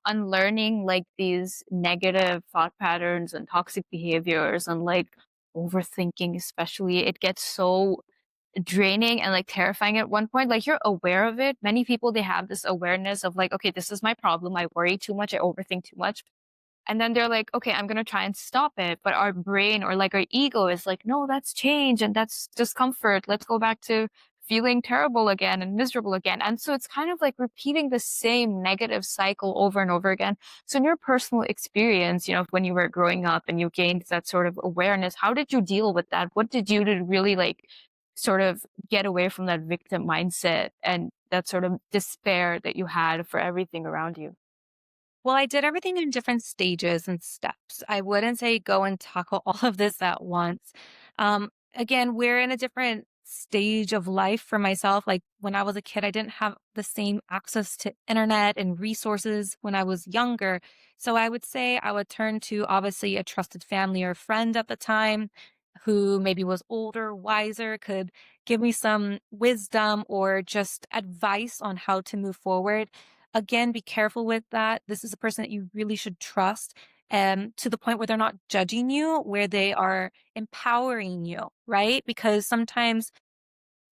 unlearning like these negative thought patterns and toxic behaviors and like overthinking, especially, it gets so draining and like terrifying at one point. Like you're aware of it. Many people, they have this awareness of like, okay, this is my problem. I worry too much. I overthink too much. And then they're like, okay, I'm going to try and stop it. But our brain or like our ego is like, no, that's change and that's discomfort. Let's go back to feeling terrible again and miserable again. And so it's kind of like repeating the same negative cycle over and over again. So in your personal experience, when you were growing up and you gained that sort of awareness, how did you deal with that? What did you do to really like sort of get away from that victim mindset and that sort of despair that you had for everything around you? Well, I did everything in different stages and steps. I wouldn't say go and tackle all of this at once. Again, we're in a different stage of life for myself. Like when I was a kid, I didn't have the same access to internet and resources when I was younger. So I would say I would turn to obviously a trusted family or friend at the time who maybe was older, wiser, could give me some wisdom or just advice on how to move forward. Again, be careful with that. This is a person that you really should trust, to the point where they're not judging you, where they are empowering you, right? Because sometimes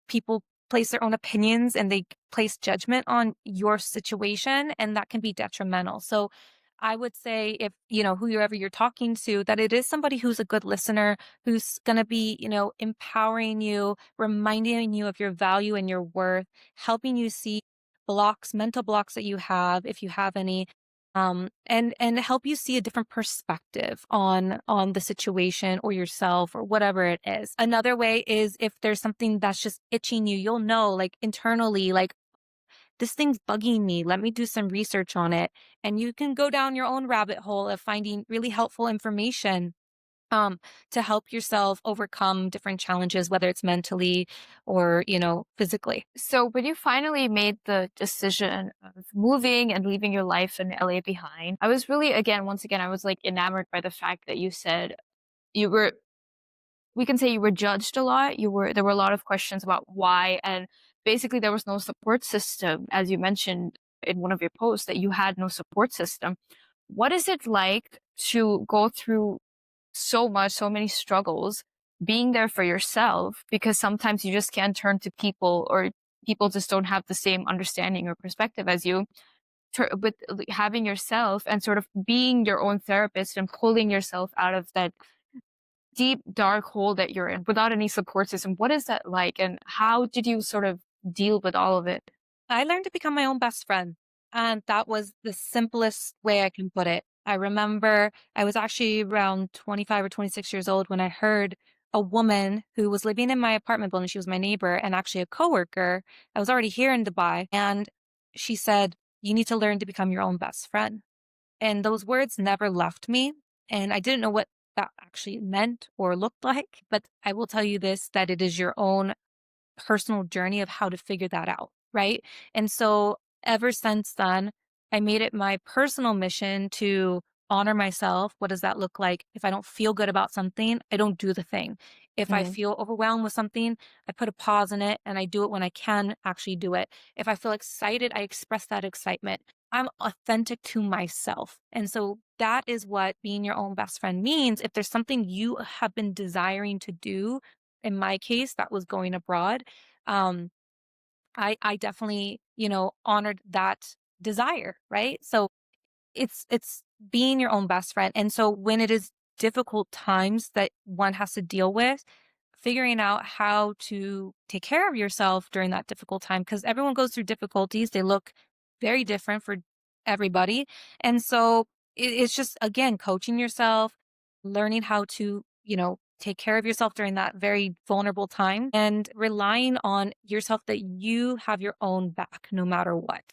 people place their own opinions and they place judgment on your situation, and that can be detrimental. So I would say if, whoever you're talking to, that it is somebody who's a good listener, who's going to be, empowering you, reminding you of your value and your worth, helping you see mental blocks that you have, if you have any, and help you see a different perspective on the situation or yourself or whatever it is. Another way is if there's something that's just itching you, you'll know like internally, like this thing's bugging me. Let me do some research on it. And you can go down your own rabbit hole of finding really helpful information um, to help yourself overcome different challenges, whether it's mentally or, physically. So when you finally made the decision of moving and leaving your life in LA behind, I was really, again, once again, I was like enamored by the fact that you said you were, we can say you were judged a lot. There were a lot of questions about why. And basically there was no support system. As you mentioned in one of your posts, that you had no support system. What is it like to go through so much, so many struggles, being there for yourself, because sometimes you just can't turn to people, or people just don't have the same understanding or perspective as you. But having yourself and sort of being your own therapist and pulling yourself out of that deep, dark hole that you're in without any support system. What is that like? And how did you sort of deal with all of it? I learned to become my own best friend. And that was the simplest way I can put it. I remember I was actually around 25 or 26 years old when I heard a woman who was living in my apartment building. She was my neighbor and actually a coworker. I was already here in Dubai. And she said, you need to learn to become your own best friend. And those words never left me. And I didn't know what that actually meant or looked like. But I will tell you this, that it is your own personal journey of how to figure that out, right? And so ever since then, I made it my personal mission to honor myself. What does that look like? If I don't feel good about something, I don't do the thing. If I Mm. feel overwhelmed with something, I put a pause in it and I do it when I can actually do it. If I feel excited, I express that excitement. I'm authentic to myself. And so that is what being your own best friend means. If there's something you have been desiring to do, in my case, that was going abroad. Um, I definitely, honored that desire, right? So it's being your own best friend. And so when it is difficult times that one has to deal with, figuring out how to take care of yourself during that difficult time, because everyone goes through difficulties. They look very different for everybody. And so it's just, again, coaching yourself, learning how to, take care of yourself during that very vulnerable time and relying on yourself that you have your own back no matter what.